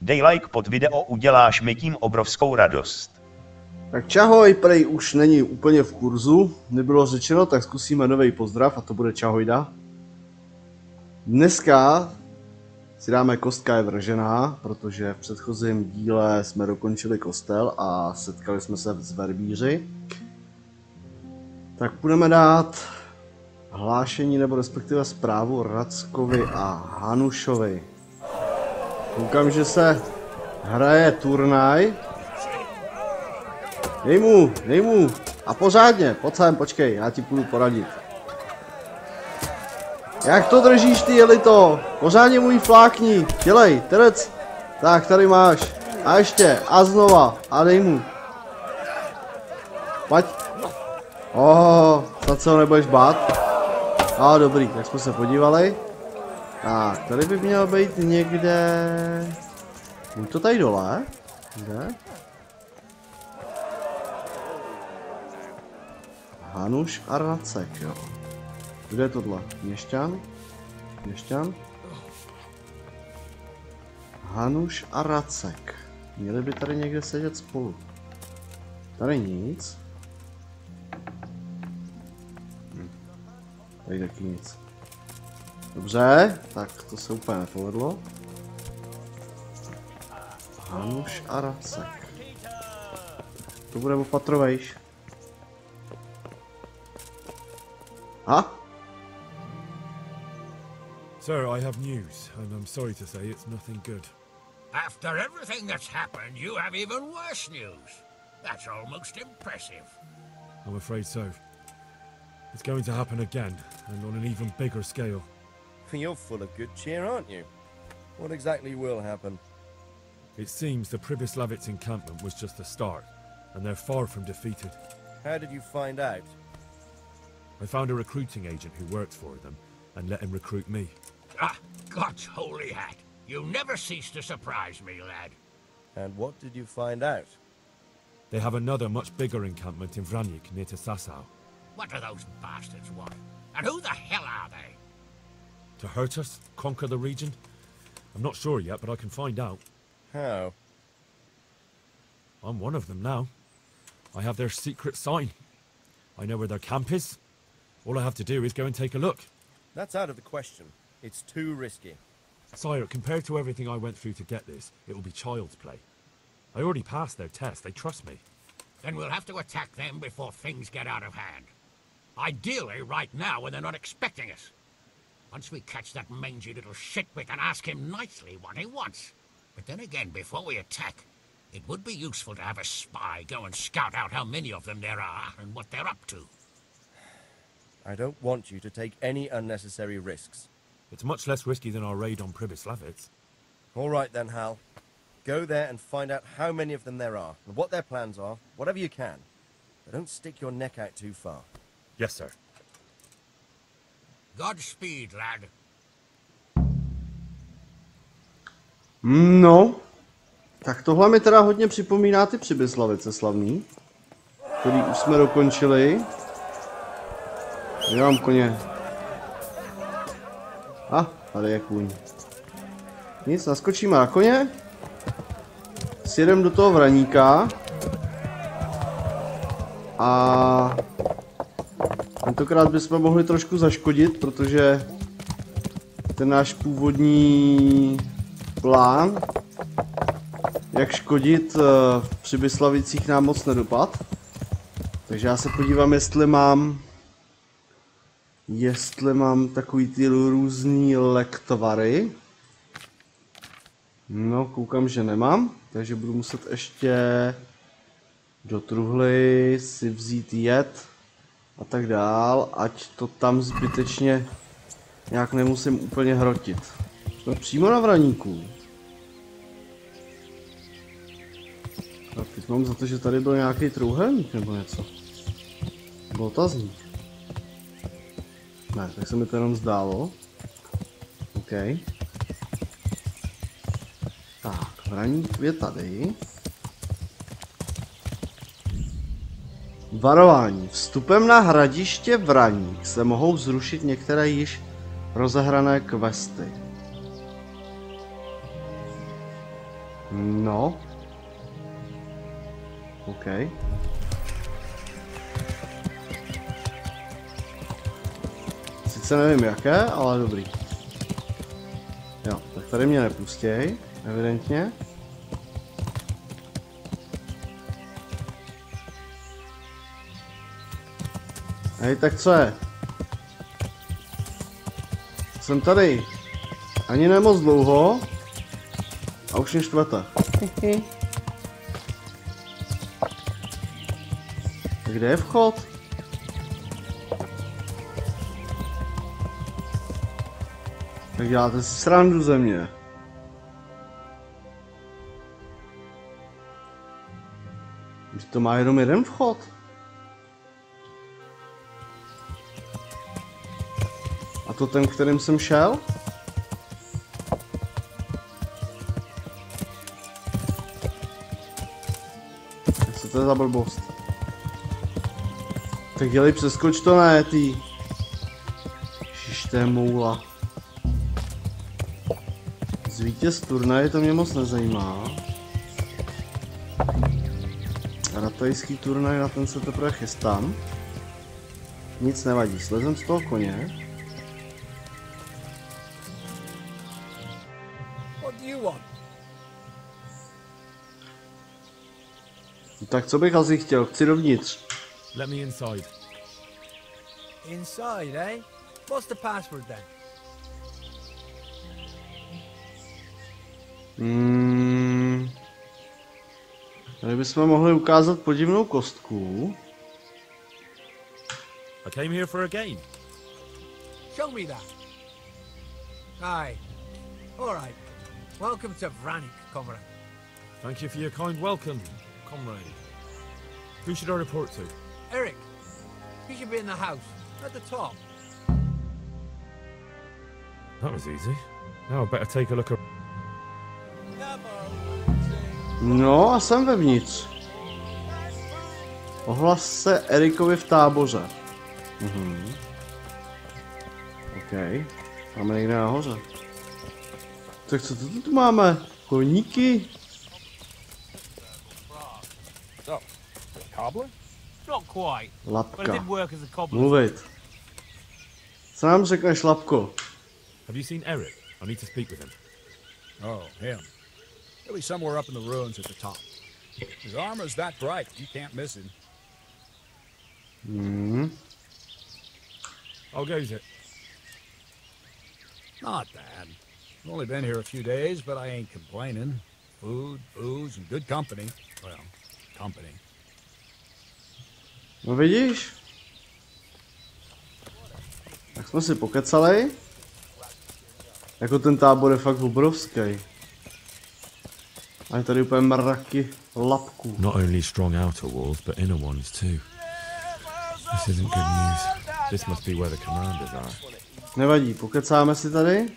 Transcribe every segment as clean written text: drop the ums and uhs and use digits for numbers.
dej like pod video, uděláš mi tím obrovskou radost. Tak čahoj, prej už není úplně v kurzu, nebylo řečeno, tak zkusíme nový pozdrav a to bude čahojda. Dneska si dáme Kostka je vržená, protože v předchozím díle jsme dokončili kostel a setkali jsme se s verbíři. Tak budeme dát hlášení nebo respektive zprávu Rackovi a Hanušovi. Koukám, že se hraje turnaj. Dej mu. A pořádně, pojď sem, počkej, já ti půjdu poradit. Jak to držíš ty, jelito? Pořádně mu jí flákni, dělej, terec. Tak, tady máš. A ještě, a znova, a dej mu. Pojď. Snad se ho nebudeš bát. Dobrý, tak jsme se podívali. Tak, tady by měl být někde... Buď to tady dole? Kde? Hanuš a Racek, jo. Kde je tohle? Měšťan? Hanuš a Racek. Měli by tady někde sedět spolu. Tady nic. Tady taky nic. Dobře, tak to se úplně nepovedlo. Hanuš a Racek. To bude opatrovejš. Sir, I have news, and I'm sorry to say it's nothing good. After everything that's happened, you have even worse news. That's almost impressive. I'm afraid so. It's going to happen again, and on an even bigger scale. You're full of good cheer, aren't you? What exactly will happen? It seems the Pribyslavitz encampment was just the start, and they're far from defeated. How did you find out? I found a recruiting agent who works for them, and let him recruit me. God's holy hat. You never cease to surprise me, lad. And what did you find out? They have another much bigger encampment in Vraník near to Sasau. What do those bastards want? And who the hell are they? To hurt us? Conquer the region? I'm not sure yet, but I can find out. How? I'm one of them now. I have their secret sign. I know where their camp is. All I have to do is go and take a look. That's out of the question. It's too risky. Sire, compared to everything I went through to get this, it will be child's play. I already passed their test. They trust me. Then we'll have to attack them before things get out of hand. Ideally, right now, when they're not expecting us. Once we catch that mangy little shit, we can ask him nicely what he wants. But then again, before we attack, it would be useful to have a spy go and scout out how many of them there are and what they're up to. I don't want you to take any unnecessary risks. It's much less risky than our raid on Pribyslavitz. All right then, Hal. Go there and find out how many of them there are, and what their plans are, whatever you can. But don't stick your neck out too far. Yes, sir. Godspeed, lad. No, tak tohle mi teda hodně připomíná ty Přibyslavice slavný, který už jsme dokončili. Nemám koně. Tady je kůň. Nic, naskočíme na koně. Sjedeme do toho Vraníka. A tentokrát bychom mohli trošku zaškodit, protože ten náš původní plán, jak škodit v Přibyslavicích, nám moc nedopad. Takže já se podívám, jestli mám takový ty různý lektvary. No, koukám, že nemám, takže budu muset ještě do truhly si vzít jed a tak dál, ať to tam zbytečně nějak nemusím úplně hrotit. Jsme přímo na Vraníku. Tak teď mám za to, že tady byl nějaký trůhelník nebo něco. Byl otazník. Ne, tak se mi to jenom zdálo. OK. Tak, Vraník je tady. Varování. Vstupem na hradiště Vraník se mohou zrušit některé již rozehrané questy. No. OK. Sice nevím jaké, ale dobrý. Jo, tak tady mě nepustěj, evidentně. Hej, tak co je? Jsem tady. Ani ne moc dlouho. A už mě štvete. Tak kde je vchod? Tak děláte si srandu ze mě. Už to má jenom jeden vchod. A to ten, kterým jsem šel? Co to je za blbost? Tak dělej, přeskoč to, ne, ty. Ježiš, to je moula. Zvítěz turnaje, to mě moc nezajímá. Ratajský turnaj, na ten se teprve chystám. Nic nevadí, slezem z toho koně. Tak co bych asi chtěl? Chci dovnitř. Let me inside. Inside, eh? What's the password then? Tady bychom mohli ukázat podivnou kostku. I came here for a game. Show me that. Aye. All right. Welcome to Vraník, comrade. Thank you for your kind welcome, comrade. Who should I report to? Eric, he should be in the house, at the top. That was easy. Now I better take a look around. No a jsem vevnitř. Ohlas se Erikovi v táboře. OK. Máme někde nahoře. Tak co to tu máme? Koníky? Cobbler? Not quite. But I Lapka. did work as a cobbler. Mluvit. Co nám řekneš, Lapko? Have you seen Eric? I need to speak with him. Oh, him. He'll be somewhere up in the ruins at the top. His armor's that bright, you can't miss him. How goes it? Not bad. I've only been here a few days, but I ain't complaining. Food, booze, and good company. Well, company. No vidíš? Tak jsme si pokecali. Jako ten tábor je fakt obrovský. A je tady úplně mraky lapků. Not only strong outer walls, but inner ones too. This isn't good news. This must be where the commanders are. Nevadí, pokecáme si tady.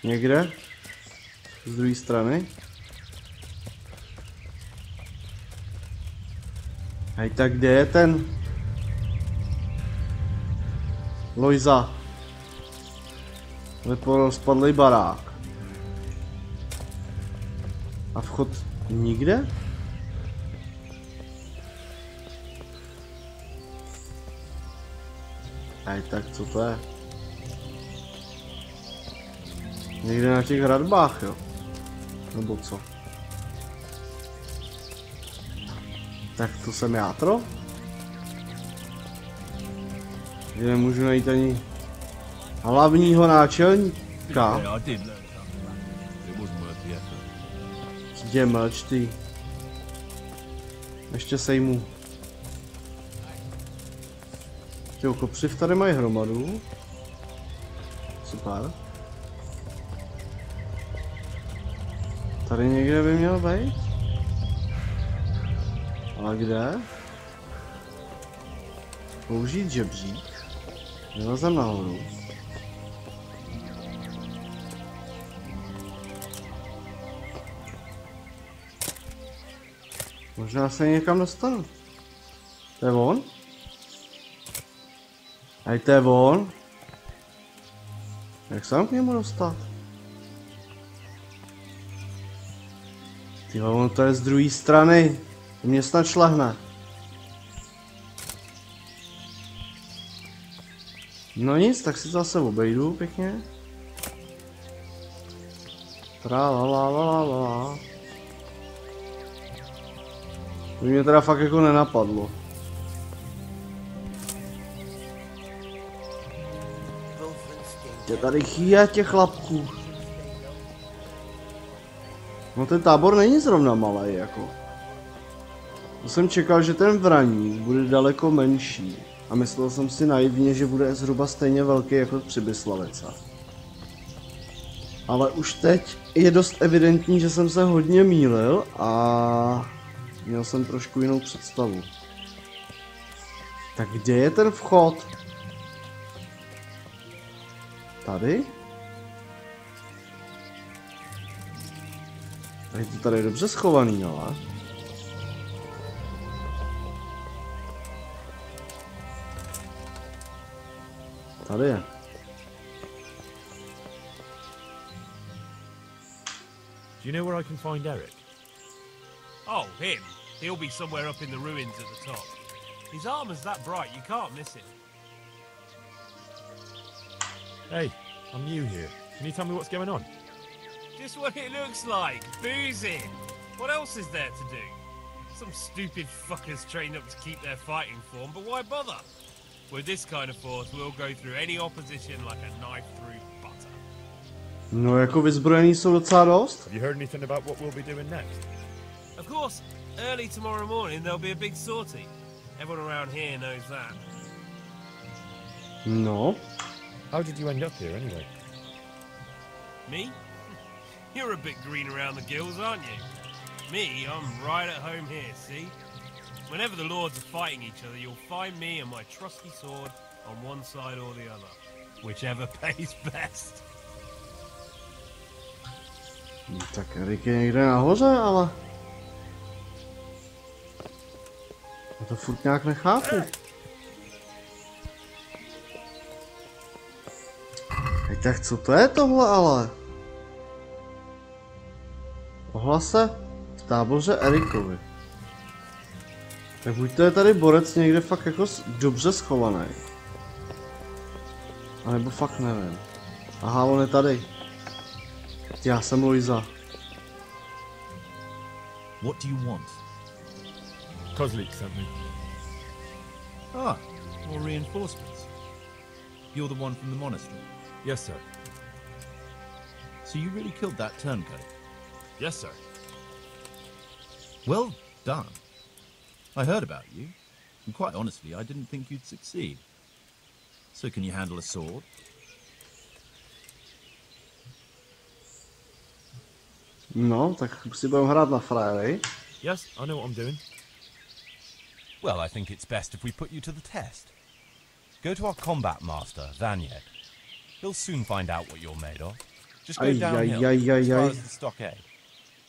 Někde. Z druhé strany. Hej, tak kde je ten? Lojza. Vypadl spadlý barák. A vchod nikde? Hej, tak co to je? Někde na těch hradbách, jo? Nebo co? Tak to jsem játro? Že nemůžu najít ani hlavního náčelníka. Jde mlč, ty. Ještě sejmu. Jo, kopřiv tady mají hromadu. Super. Tady někde by měl být? Ale kde? Použít žebřík. Vylezem nahoru. Možná se někam dostanu. To je on? Hej, to je on? Jak se mám k němu dostat? Ty ono to je z druhé strany. To mě snad šlehne. No nic, tak si to zase obejdu pěkně. Tralalalala. To mě teda fakt jako nenapadlo. Je tady chýja těch chlapků. No ten tábor není zrovna malý jako. To jsem čekal, že ten Vraník bude daleko menší. A myslel jsem si naivně, že bude zhruba stejně velký jako Přibyslavice. Ale už teď je dost evidentní, že jsem se hodně mýlil a měl jsem trošku jinou představu. Tak kde je ten vchod? Tady? Je to tady dobře schovaný, ale. Tady je. Do you know where I can find Eric? Oh, him. He'll be somewhere up in the ruins at the top. His armor's that bright, you can't miss him. Hey, I'm new here. Can you tell me what's going on? Just what it looks like. Boozing. What else is there to do? Some stupid fuckers trained up to keep their fighting form, but why bother? With this kind of force, we'll go through any opposition like a knife through butter. No jako vyzbrojení jsou docela dost. Have you heard anything about what we'll be doing next? Of course, early tomorrow morning there'll be a big sortie. Everyone around here knows that. No. How did you end up here anyway? Me? You're a bit green around the gills, aren't you? Me, I'm right at home here, see? Whenever the lords are fighting each other, you'll find me and my trusty sword on one side or the other. Whichever pays best. Tak Erik je někde nahoře, ale... Já to furt nějak nechápu. Hej, tak co to je tohle ale? Ohlase v táboře Erikovi. Tak buď to je tady borec někde fakt jako dobře schovaný. A nebo fakt nevím. Aha, on je tady. Já jsem Luisa. What do you want? Kozlik sent me. Ah, more reinforcements. You're the one from the monastery? Yes, sir. So you really killed that turncoat? Yes, sir. Well done. I heard about you, and quite honestly, I didn't think you'd succeed. So can you handle a sword? No, tak si budeme hrát na frajery. Yes, I know what I'm doing. Well, I think it's best if we put you to the test. Go to our combat master, Vanyek. He'll soon find out what you're made of. Just go downhill as far as the stockade.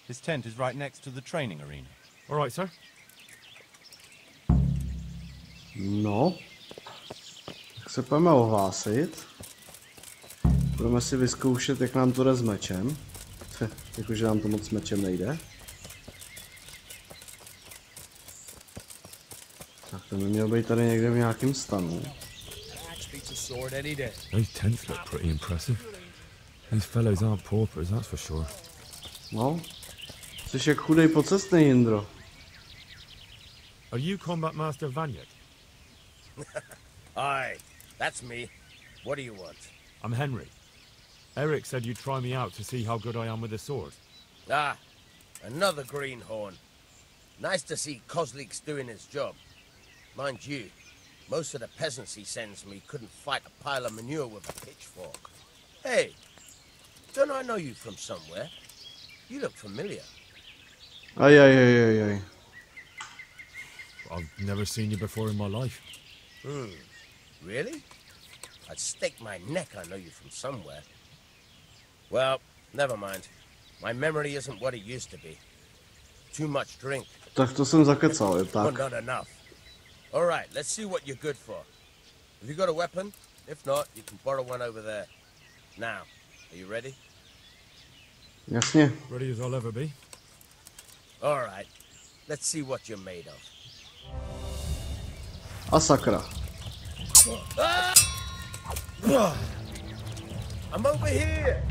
His tent is right next to the training arena. All right, sir. No. Tak se pojďme ohlásit. Budeme si vyzkoušet, jak nám to jde s mečem. Jakože nám to moc s mečem nejde. Tak to by měl být tady někde v nějakém stanu. Those tents look pretty impressive. These fellows aren't paupers, that's for sure. No. Jsi jak chudej pocestný, Jindro. Are you Combat Master Vanyek? Aye, that's me. What do you want? I'm Henry. Eric said you'd try me out to see how good I am with a sword. Ah, another greenhorn. Nice to see Kozlik's doing his job. Mind you, most of the peasants he sends me couldn't fight a pile of manure with a pitchfork. Hey, don't I know you from somewhere? You look familiar. Ay. I've never seen you before in my life. Really? I'd stake my neck I know you from somewhere. Well, never mind. My memory isn't what it used to be. Too much drink. Tak to jsem zakecal, je tak. Not enough. All right, let's see what you're good for. Have you got a weapon? If not, you can borrow one over there. Now, are you ready? Jasně. Ready as I'll ever be. All right. Let's see what you're made of. A sakra. I'm over here.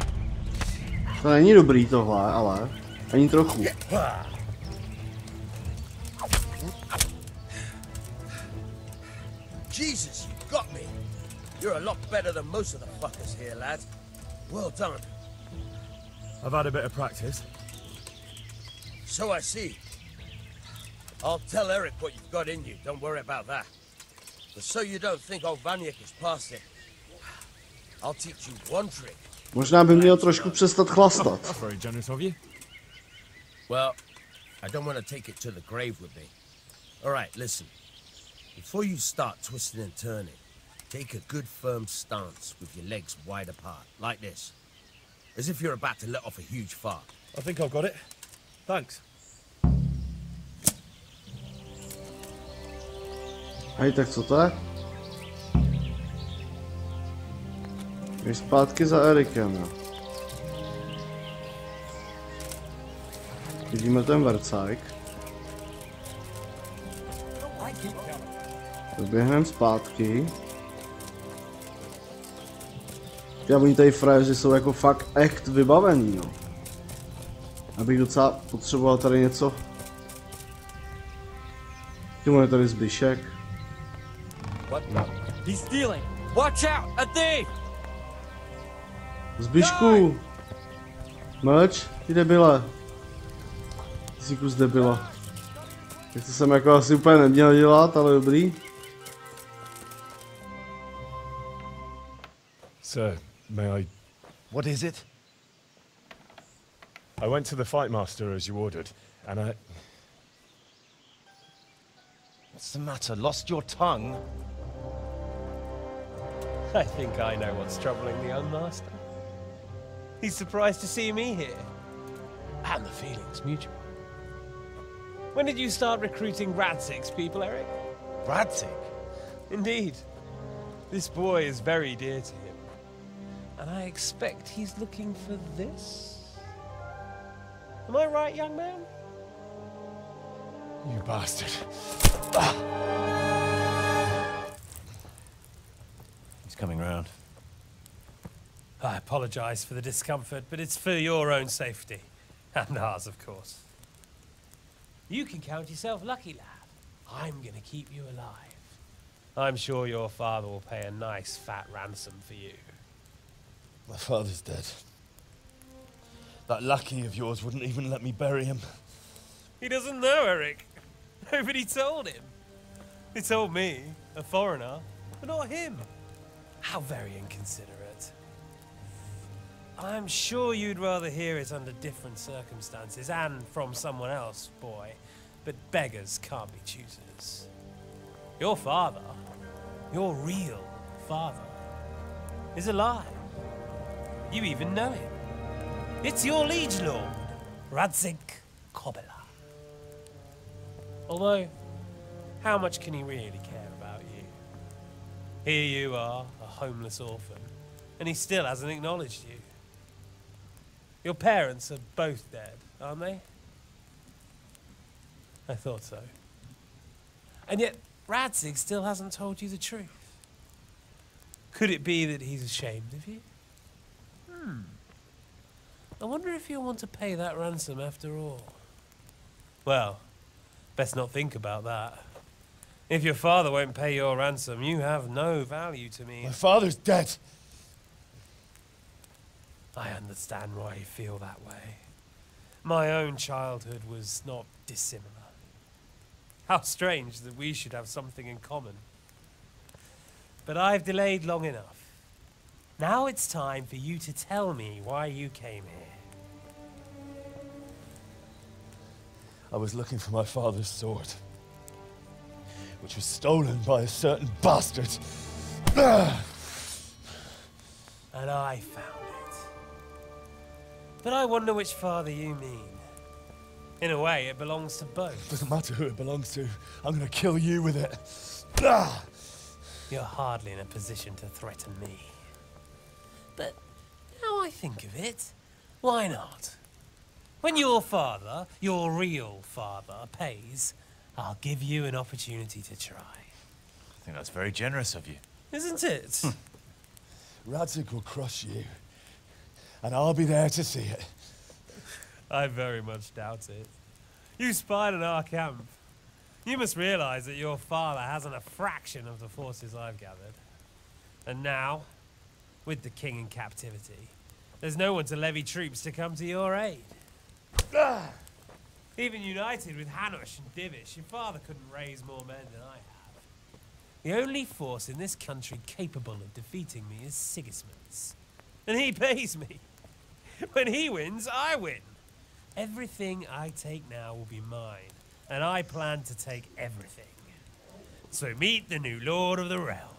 To není dobrý tohle, ale ani trochu. Jesus, you got me. You're a lot better than most of the fuckers here, lad. Well done. I've had a bit of practice. So I see. I'll tell Eric what you've got in you. Don't worry about that. But so you don't think old Vraník is past it, I'll teach you one trick. Možná by měl trošku přestat chlastat. That's very generous of you. Well, I don't want to take it to the grave with me. All right, listen. Before you start twisting and turning, take a good firm stance with your legs wide apart, like this. As if you're about to let off a huge fart. I think I've got it. Thanks. Hej, tak co to je? Jdeš zpátky za Erikem, jo. Vidíme ten vercajk. Doběhneme zpátky. Já oni tady frajeři jsou jako fakt echt vybavený, no. Abych docela potřeboval tady něco. Tímhle je tady zbyšek. He's stealing. Watch out, a thief! Zbyšku! Mlč, ty debile. Ty jsi kus debila. Tak to jsem jako asi úplně neměl dělat, ale dobrý. Sir, may I... What is it? I went to the fight master as you ordered, and I... What's the matter? Lost your tongue? I think I know what's troubling the young master. He's surprised to see me here. And the feeling's mutual. When did you start recruiting Radzig's people, Eric? Radzig? Indeed. This boy is very dear to him. And I expect he's looking for this? Am I right, young man? You bastard. He's coming round. I apologize for the discomfort, but it's for your own safety. And ours, of course. You can count yourself lucky, lad. I'm gonna keep you alive. I'm sure your father will pay a nice fat ransom for you. My father's dead. That lackey of yours wouldn't even let me bury him. He doesn't know, Eric. Nobody told him. They told me, a foreigner, but not him. How very inconsiderate. I'm sure you'd rather hear it under different circumstances and from someone else, boy. But beggars can't be choosers. Your father, your real father, is alive. You even know him. It's your liege lord, Radzig Kobyla. Although, how much can he really care about you? Here you are, a homeless orphan, and he still hasn't acknowledged you. Your parents are both dead, aren't they? I thought so. And yet, Radzig still hasn't told you the truth. Could it be that he's ashamed of you? I wonder if you'll want to pay that ransom after all. Well, best not think about that. If your father won't pay your ransom, you have no value to me. My father's dead. I understand why you feel that way. My own childhood was not dissimilar. How strange that we should have something in common. But I've delayed long enough. Now it's time for you to tell me why you came here. I was looking for my father's sword, which was stolen by a certain bastard. And I found it. But I wonder which father you mean. In a way, it belongs to both. Doesn't matter who it belongs to. I'm gonna kill you with it. You're hardly in a position to threaten me. But now I think of it, why not? When your father, your real father, pays, I'll give you an opportunity to try. I think that's very generous of you. Isn't it? Radzik will crush you, and I'll be there to see it. I very much doubt it. You spied on our camp. You must realize that your father hasn't a fraction of the forces I've gathered. And now, with the king in captivity, there's no one to levy troops to come to your aid. Even united with Hanush and Divish, your father couldn't raise more men than I have. The only force in this country capable of defeating me is Sigismund's. And he pays me. When he wins, I win. Everything I take now will be mine, and I plan to take everything. So meet the new lord of the realm.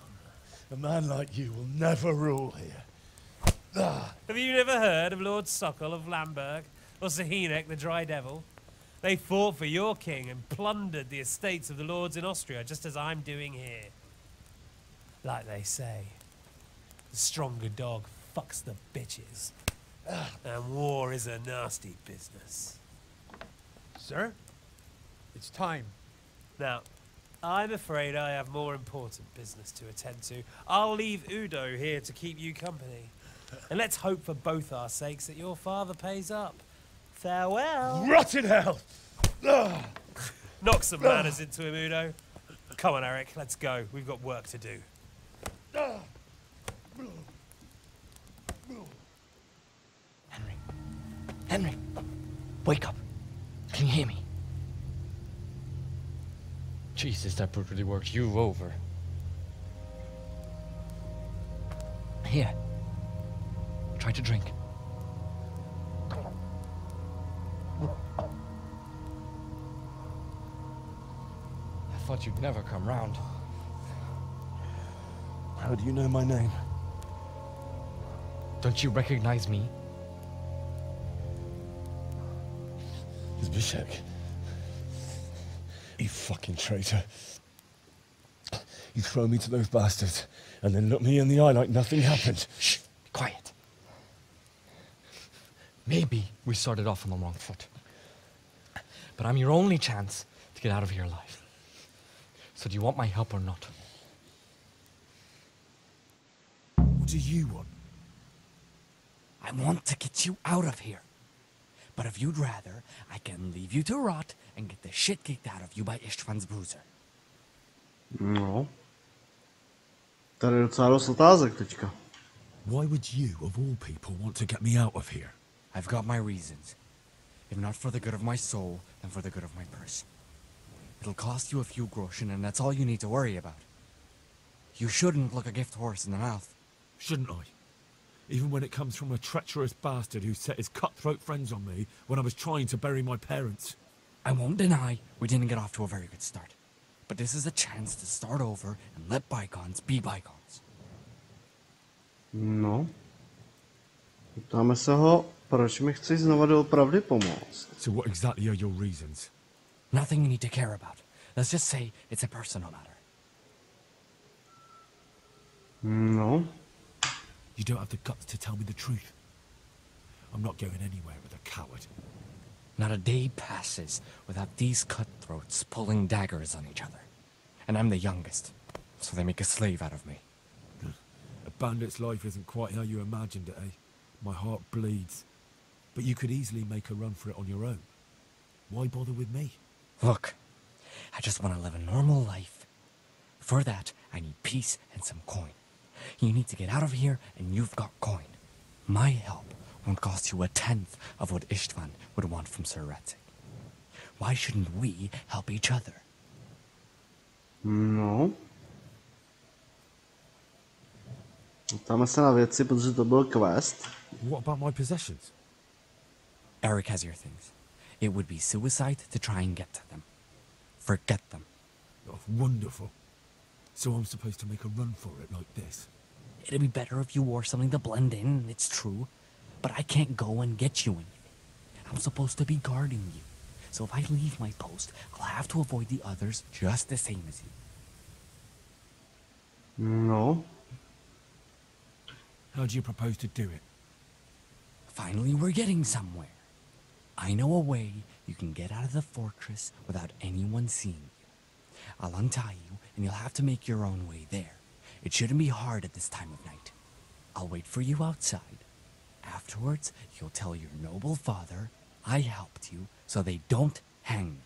A man like you will never rule here. Have you never heard of Lord Sokol of Lamberg, or Sahinek the Dry Devil? They fought for your king and plundered the estates of the lords in Austria, just as I'm doing here. Like they say, the stronger dog fucks the bitches. And war is a nasty business. Sir, it's time. Now, I'm afraid I have more important business to attend to. I'll leave Udo here to keep you company. And let's hope for both our sakes that your father pays up. Farewell. Rotted hell! Knock some manners into him, Udo. Come on, Eric, let's go. We've got work to do. Henry, wake up. Can you hear me? Jesus, that brutally worked you over. Here. Try to drink. I thought you'd never come round. How do you know my name? Don't you recognize me? Zbyszek. You fucking traitor. You throw me to those bastards and then look me in the eye like nothing happened. Shh, be quiet. Maybe we started off on the wrong foot. But I'm your only chance to get out of here alive. So do you want my help or not? What do you want? I want to get you out of here. But if you'd rather, I can leave you to rot and get the shit kicked out of you by István's bruiser. No. Tady je docela dost otázek teďka. Why would you, of all people, want to get me out of here? I've got my reasons. If not for the good of my soul, then for the good of my purse. It'll cost you a few groschen, and that's all you need to worry about. You shouldn't look a gift horse in the mouth. Shouldn't I? Even when it comes from a treacherous bastard who set his cutthroat friends on me when I was trying to bury my parents. I won't deny we didn't get off to a very good start. But this is a chance to start over and let bygones be bygones. No. Ptáme se ho, proč mi chceš znova doopravdy pomoct? So what exactly are your reasons? Nothing you need to care about. Let's just say it's a personal matter. No. You don't have the guts to tell me the truth. I'm not going anywhere with a coward. Not a day passes without these cutthroats pulling daggers on each other. And I'm the youngest, so they make a slave out of me. A bandit's life isn't quite how you imagined it, eh? My heart bleeds. But you could easily make a run for it on your own. Why bother with me? Look, I just want to live a normal life. For that, I need peace and some coin. You need to get out of here, and you've got coin. My help won't cost you a tenth of what István would want from Sir Radzik. Why shouldn't we help each other? No. Ptáme se na věci, protože to byl quest. What about my possessions? Eric has your things. It would be suicide to try and get to them. Forget them. Oh, wonderful. So I'm supposed to make a run for it like this? It'd be better if you wore something to blend in, it's true. But I can't go and get you anything. I'm supposed to be guarding you. So if I leave my post, I'll have to avoid the others just the same as you. No. How do you propose to do it? Finally, we're getting somewhere. I know a way you can get out of the fortress without anyone seeing you. I'll untie you, and you'll have to make your own way there. It shouldn't be hard at this time of night. I'll wait for you outside. Afterwards, you'll tell your noble father I helped you so they don't hang me.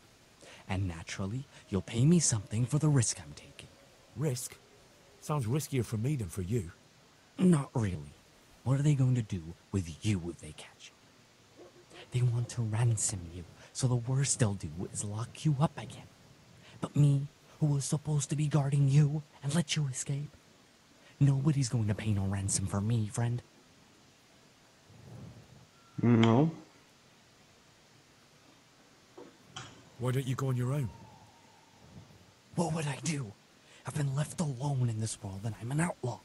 And naturally, you'll pay me something for the risk I'm taking. Risk? Sounds riskier for me than for you. Not really. What are they going to do with you if they catch you? They want to ransom you, so the worst they'll do is lock you up again. But me, who was supposed to be guarding you and let you escape? Nobody's going to pay no ransom for me, friend. No. Why don't you go on your own? What would I do? I've been left alone in this world and I'm an outlaw.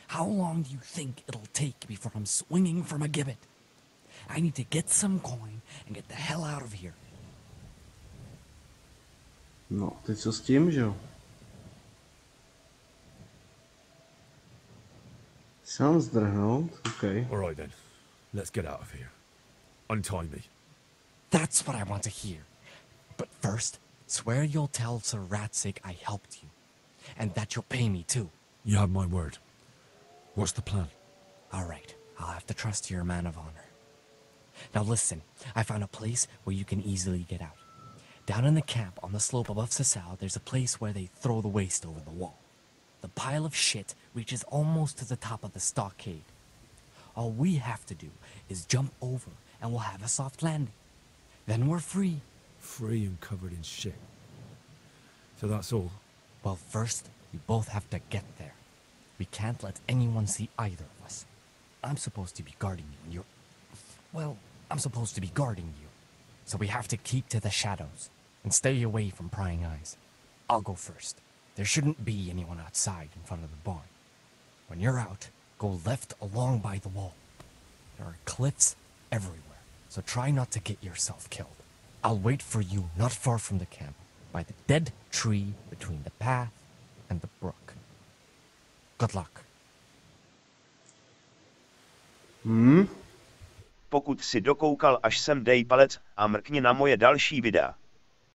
How long do you think it'll take before I'm swinging from a gibbet? I need to get some coin and get the hell out of here. No, teď co s tím, že jo? Sám zdrhnout, okay. Alright then, let's get out of here. Untie me. That's what I want to hear. But first, swear you'll tell Sir Ratsig I helped you. And that you'll pay me too. You have my word. What's the plan? Alright, I'll have to trust you're a man of honor. Now listen, I found a place where you can easily get out. Down in the camp on the slope above Sasau, there's a place where they throw the waste over the wall. The pile of shit reaches almost to the top of the stockade. All we have to do is jump over and we'll have a soft landing. Then we're free. Free and covered in shit. So that's all? Well, first, we both have to get there. We can't let anyone see either of us. I'm supposed to be guarding you and you're... Well, I'm supposed to be guarding you. So we have to keep to the shadows and stay away from prying eyes. I'll go first. There shouldn't be anyone outside in front of the barn. When you're out, go left along by the wall. There are cliffs everywhere, so try not to get yourself killed. I'll wait for you not far from the camp, by the dead tree between the path and the brook. Good luck. Pokud si dokoukal až sem, dej palec a mrkni na moje další videa.